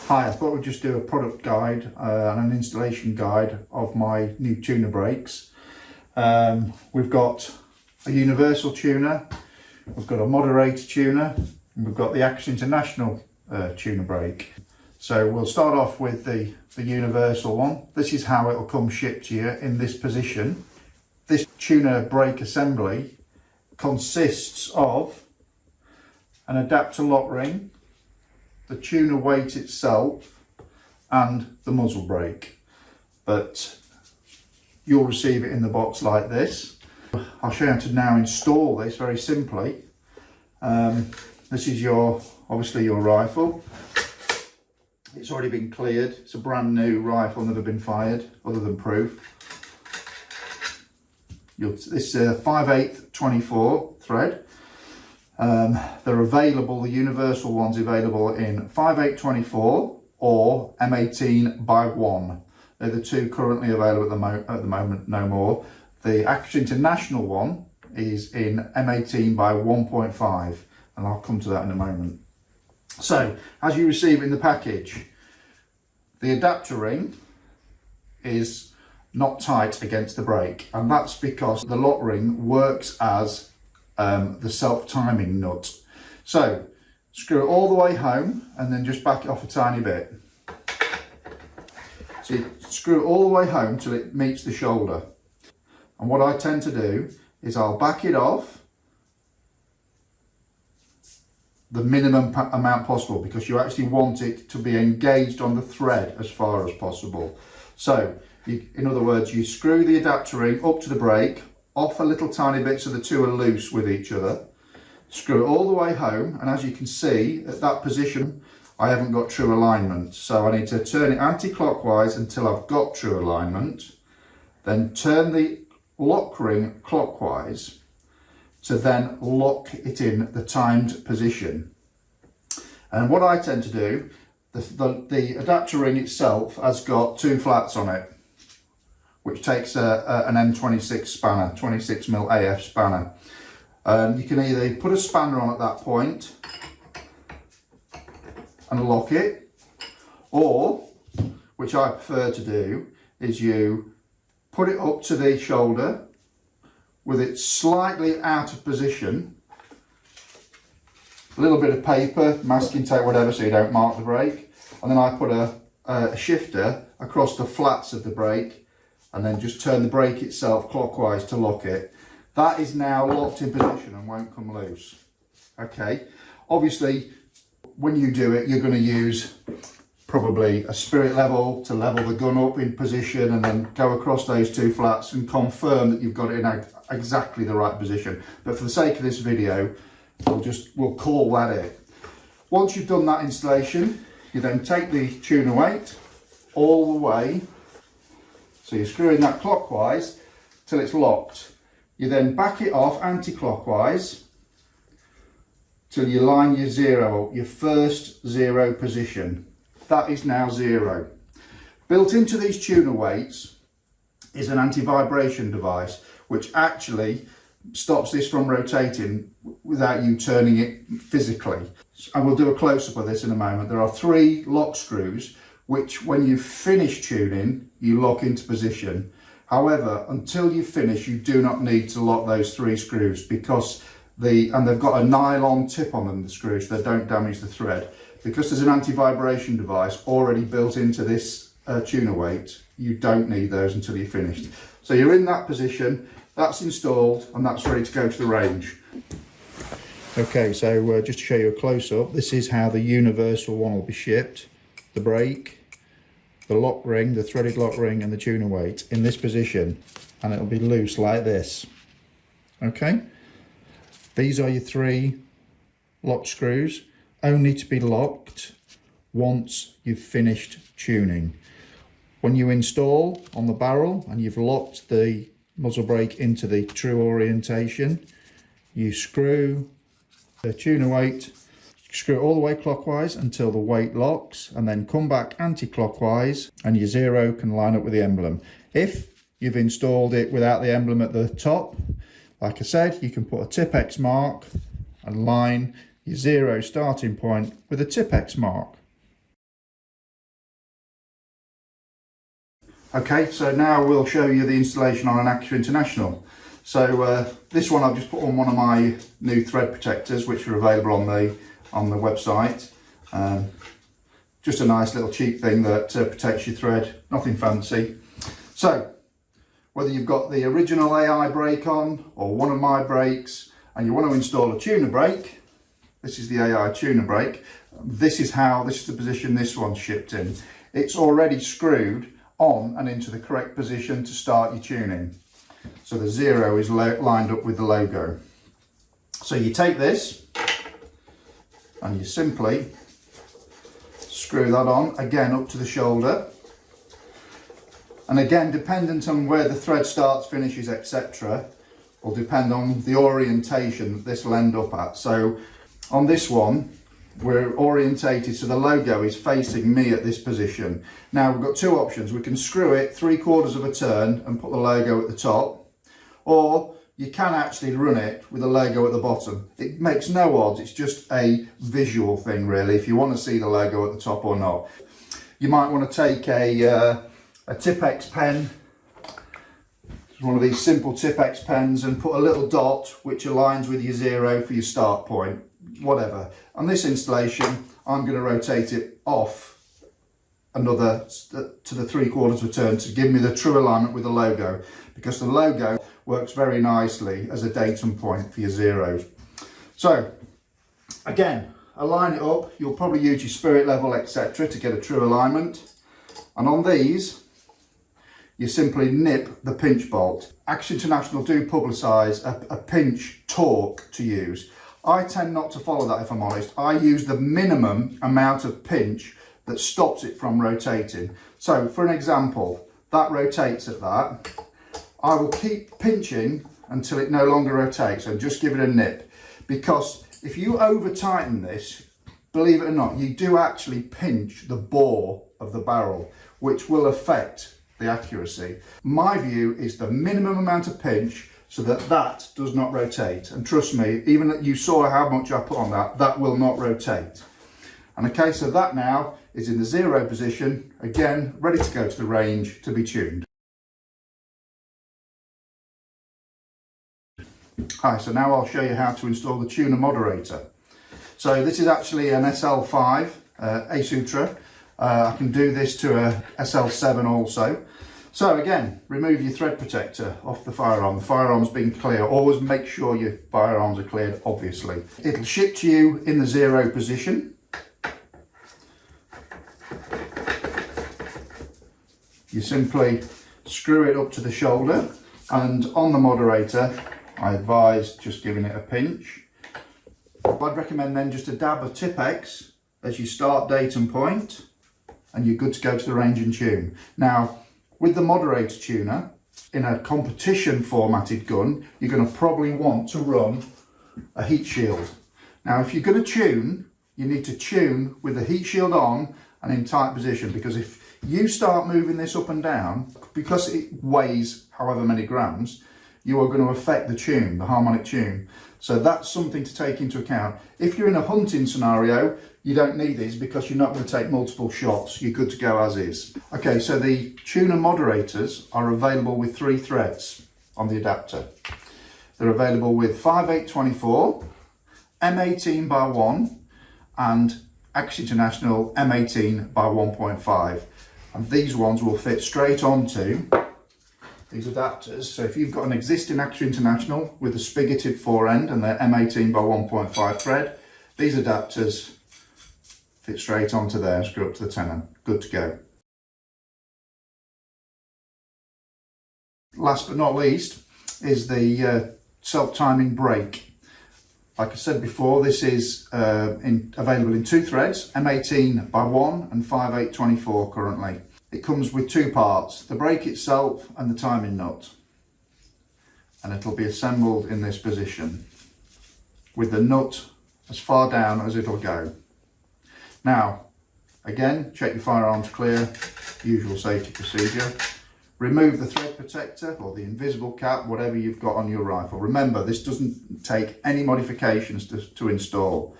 Hi, I thought we'd just do a product guide and an installation guide of my new tuner brakes. We've got a universal tuner, we've got a moderator tuner, and we've got the Accuracy International tuner brake. So we'll start off with the universal one. This is how it will come shipped to you in this position. This tuner brake assembly consists of an adapter lock ring, the tuner weight itself, and the muzzle brake. But you'll receive it in the box like this. I'll show you how to now install this very simply. This is obviously your rifle. It's already been cleared. It's a brand new rifle, never been fired, other than proof. This is a 5/8 24 thread. They're available, the universal one's available in 5/8 24 or M18/1. They're the two currently available at the moment, no more. The Accuracy International one is in M18/1.5, and I'll come to that in a moment. So, as you receive in the package, the adapter ring is not tight against the brake, and that's because the lock ring works as the self-timing nut. So screw it all the way home and then just back it off a tiny bit. So you screw it all the way home till it meets the shoulder. And what I tend to do is I'll back it off the minimum amount possible, because you actually want it to be engaged on the thread as far as possible. So in other words, you screw the adapter ring up to the brake, off a little tiny bit so the two are loose with each other, screw it all the way home, and as you can see at that position I haven't got true alignment, so I need to turn it anti-clockwise until I've got true alignment, then turn the lock ring clockwise to then lock it in the timed position. And what I tend to do, the adapter ring itself has got two flats on it, which takes an M26 spanner, 26mm AF spanner. You can either put a spanner on at that point and lock it, or, which I prefer to do, is you put it up to the shoulder with it slightly out of position, a little bit of paper, masking tape, whatever, so you don't mark the brake, and then I put a shifter across the flats of the brake, and then just turn the brake itself clockwise to lock it. That is now locked in position and won't come loose. Okay, obviously when you do it, you're going to use probably a spirit level to level the gun up in position, and then go across those two flats and confirm that you've got it in exactly the right position. But for the sake of this video, we'll call that it. Once you've done that installation, you then take the tuner weight all the way. So you're screwing that clockwise till it's locked. You then back it off anti-clockwise till you line your zero, your first zero position. That is now zero. Built into these tuner weights is an anti-vibration device, which actually stops this from rotating without you turning it physically. And we'll do a close-up of this in a moment. There are 3 lock screws which, when you finish tuning, you lock into position. However, until you finish, you do not need to lock those 3 screws, because they've got a nylon tip on them, the screws, so they don't damage the thread. Because there's an anti-vibration device already built into this tuner weight, you don't need those until you're finished. So you're in that position, that's installed, and that's ready to go to the range. Okay, so just to show you a close-up, this is how the universal one will be shipped. The brake, the lock ring, the threaded lock ring, and the tuner weight in this position, and it'll be loose like this. Okay, these are your 3 lock screws, only to be locked once you've finished tuning. When you install on the barrel and you've locked the muzzle brake into the true orientation, you screw the tuner weight, screw it all the way clockwise until the weight locks, and then come back anti-clockwise, and your zero can line up with the emblem. If you've installed it without the emblem at the top, like I said, you can put a Tipp-Ex mark and line your zero starting point with a Tipp-Ex mark. Okay, so now we'll show you the installation on an Acura International. So this one I've just put on one of my new thread protectors, which are available on the website. Just a nice little cheap thing that protects your thread, nothing fancy. So whether you've got the original AI brake on or one of my brakes and you want to install a tuner brake, this is the AI tuner brake. This is the position this one's shipped in. It's already screwed on and into the correct position to start your tuning. So the 0 is lined up with the logo. So you take this and you simply screw that on, again up to the shoulder. And again, dependent on where the thread starts, finishes, etc., will depend on the orientation that this will end up at. So on this one, we're orientated so the logo is facing me at this position. Now we've got two options. We can screw it 3/4 of a turn and put the logo at the top, or you can actually run it with the logo at the bottom. It makes no odds, it's just a visual thing really, if you want to see the logo at the top or not. You might want to take a Tipp-Ex pen, one of these simple Tipp-Ex pens, and put a little dot which aligns with your 0 for your start point, whatever. On this installation, I'm going to rotate it off another to the 3/4 of a turn to give me the true alignment with the logo, because the logo works very nicely as a datum point for your zeros. So again, align it up. You'll probably use your spirit level, etc., to get a true alignment. And on these, you simply nip the pinch bolt. Acura International do publicise a pinch torque to use. I tend not to follow that, if I'm honest. I use the minimum amount of pinch that stops it from rotating. So for an example, that rotates at that. I will keep pinching until it no longer rotates and just give it a nip, because if you over tighten this, believe it or not, you do actually pinch the bore of the barrel, which will affect the accuracy. My view is the minimum amount of pinch so that that does not rotate. And trust me, even that you saw how much I put on that, that will not rotate. And okay, so that now is in the 0 position, again, ready to go to the range to be tuned. Hi, so now I'll show you how to install the tuner moderator. So this is actually an SL5 Ace Ultra. I can do this to a SL7 also. So again, remove your thread protector off the firearm. The firearm's been clear. Always make sure your firearms are cleared, obviously. It'll ship to you in the 0 position. You simply screw it up to the shoulder, and on the moderator, I advise just giving it a pinch. I'd recommend then just a dab of Tipp-Ex as you start datum point, and you're good to go to the range and tune. Now, with the moderator tuner, in a competition formatted gun, you're going to probably want to run a heat shield. Now, if you're going to tune, you need to tune with the heat shield on and in tight position, because if you start moving this up and down, because it weighs however many grams, you are going to affect the tune, the harmonic tune. So that's something to take into account. If you're in a hunting scenario, you don't need these because you're not going to take multiple shots. You're good to go as is. Okay, so the tuner moderators are available with 3 threads on the adapter. They're available with 5/8/24, M18/1, and Acura International M18/1.5. And these ones will fit straight onto these adapters. So if you've got an existing Acura International with a spigoted forend and their M18/1.5 thread, these adapters fit straight onto there and screw up to the tenon. Good to go. Last but not least is the self-timing brake. Like I said before, this is available in 2 threads, M18/1 and 5/8/24 currently. It comes with 2 parts, the brake itself and the timing nut. And it'll be assembled in this position with the nut as far down as it'll go. Now, again, check your firearms clear, usual safety procedure. Remove the thread protector or the invisible cap, whatever you've got on your rifle. Remember, this doesn't take any modifications to install.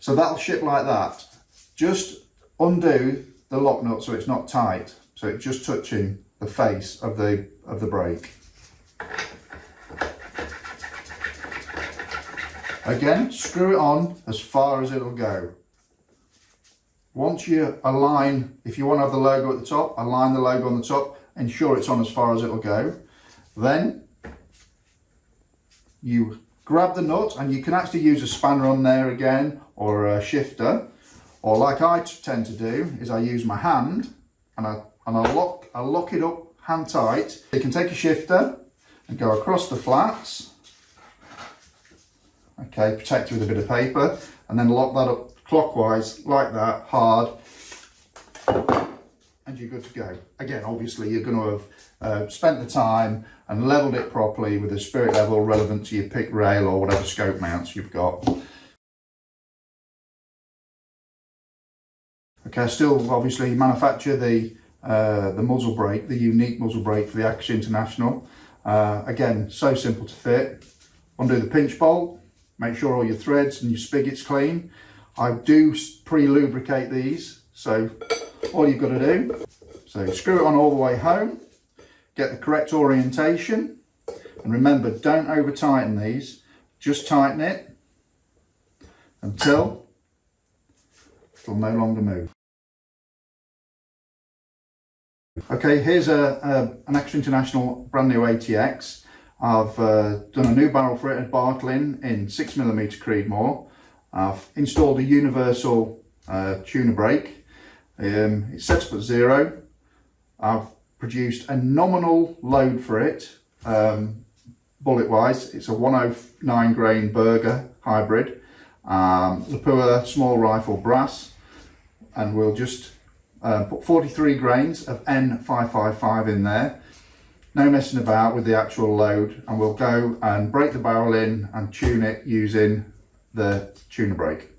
So that'll ship like that. Just undo the lock nut so it's not tight, so it's just touching the face of the brake. Again, screw it on as far as it'll go. Once you align, if you want to have the logo at the top, align the logo on the top, ensure it's on as far as it'll go. Then you grab the nut, and you can actually use a spanner on there again, or a shifter, or like I tend to do is I use my hand and I lock it up hand tight. You can take a shifter and go across the flats. Okay, protect it with a bit of paper, and then lock that up clockwise like that, hard, and you're good to go. Again, obviously you're going to have spent the time and levelled it properly with a spirit level relevant to your pick rail or whatever scope mounts you've got. Okay, I still obviously manufacture the muzzle brake, the unique muzzle brake for the Axe International. Again, so simple to fit. Undo the pinch bolt. Make sure all your threads and your spigot's clean. I do pre-lubricate these, so all you've got to do, so screw it on all the way home, get the correct orientation, and remember, don't over tighten these, just tighten it until it'll no longer move. Okay, here's an Axe International brand new ATX. I've done a new barrel for it at Bartling in 6mm Creedmoor. I've installed a universal tuner brake. It's set up at 0. I've produced a nominal load for it, bullet wise. It's a 109 grain Berger hybrid, Lapua small rifle brass, and we'll just put 43 grains of N555 in there. No messing about with the actual load, and we'll go and break the barrel in and tune it using the tuner brake.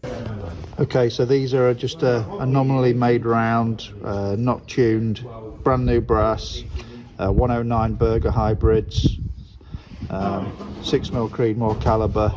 Okay, so these are just a nominally made round, not tuned, brand new brass, 109 Berger hybrids, 6mm Creedmoor caliber.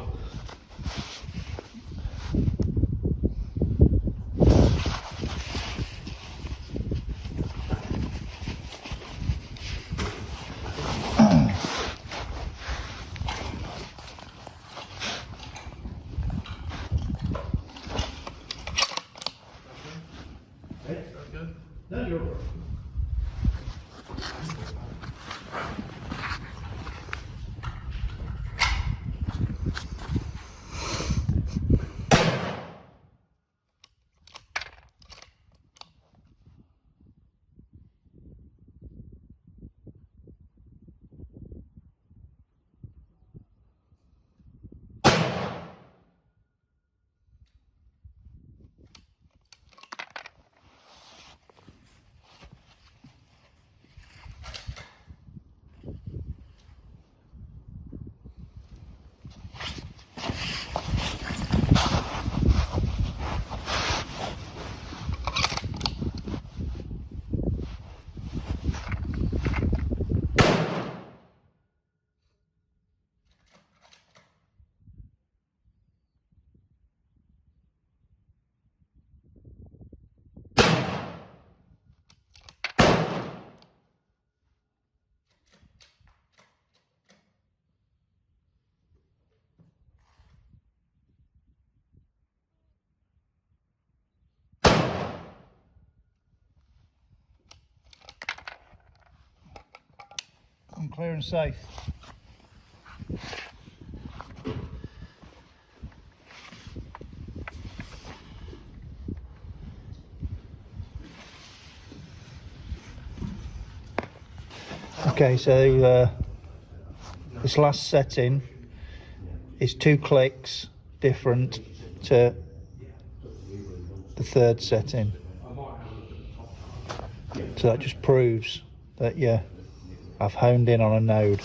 Clear and safe. Okay, so this last setting is 2 clicks different to the third setting, so that just proves that I've honed in on a node.